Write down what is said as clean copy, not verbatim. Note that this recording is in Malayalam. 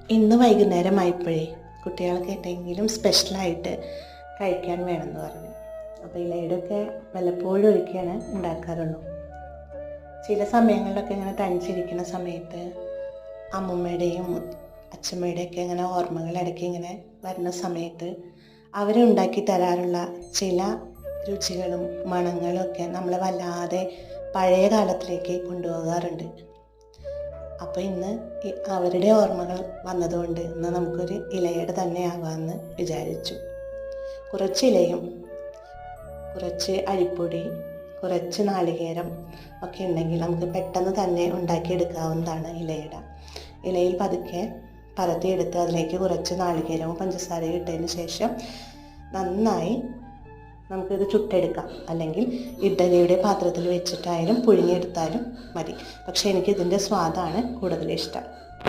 ഇന്ന് വൈകുന്നേരമായപ്പോഴേ കുട്ടികൾക്ക് എന്തെങ്കിലും സ്പെഷ്യലായിട്ട് കഴിക്കാൻ വേണമെന്ന് പറഞ്ഞു. അപ്പോൾ ഇലയുടെയൊക്കെ വല്ലപ്പോഴും ഒരിക്കലാണ് ഉണ്ടാക്കാറുള്ളൂ. ചില സമയങ്ങളിലൊക്കെ ഇങ്ങനെ തനിച്ചിരിക്കുന്ന സമയത്ത് അമ്മൂമ്മയുടെയും അച്ഛമ്മയുടെയൊക്കെ ഇങ്ങനെ ഓർമ്മകൾ ഇടയ്ക്ക് ഇങ്ങനെ വരുന്ന സമയത്ത് അവരുണ്ടാക്കി തരാറുള്ള ചില രുചികളും മണങ്ങളും ഒക്കെ നമ്മളെ വല്ലാതെ പഴയ കാലത്തിലേക്ക് കൊണ്ടുപോകാറുണ്ട്. അപ്പോൾ ഇന്ന് അവരുടെ ഓർമ്മകൾ വന്നതുകൊണ്ട് ഇന്ന് നമുക്കൊരു ഇലയുടെ തന്നെ ആവാമെന്ന് വിചാരിച്ചു. കുറച്ച് ഇലയും കുറച്ച് അരിപ്പൊടി കുറച്ച് നാളികേരം ഒക്കെ ഉണ്ടെങ്കിൽ നമുക്ക് പെട്ടെന്ന് തന്നെ ഉണ്ടാക്കിയെടുക്കാവുന്നതാണ് ഇലയിൽ പതുക്കെ പരത്തിയെടുത്ത് അതിലേക്ക് കുറച്ച് നാളികേരവും പഞ്ചസാരയും ഇട്ടതിന് ശേഷം നന്നായി നമുക്കിത് ചുട്ടെടുക്കാം. അല്ലെങ്കിൽ ഇഡ്ഡലിയുടെ പാത്രത്തിൽ വെച്ചിട്ടായാലും പുഴുങ്ങിയെടുത്താലും മതി. പക്ഷേ എനിക്കിതിൻ്റെ സ്വാദാണ് കൂടുതലിഷ്ടം.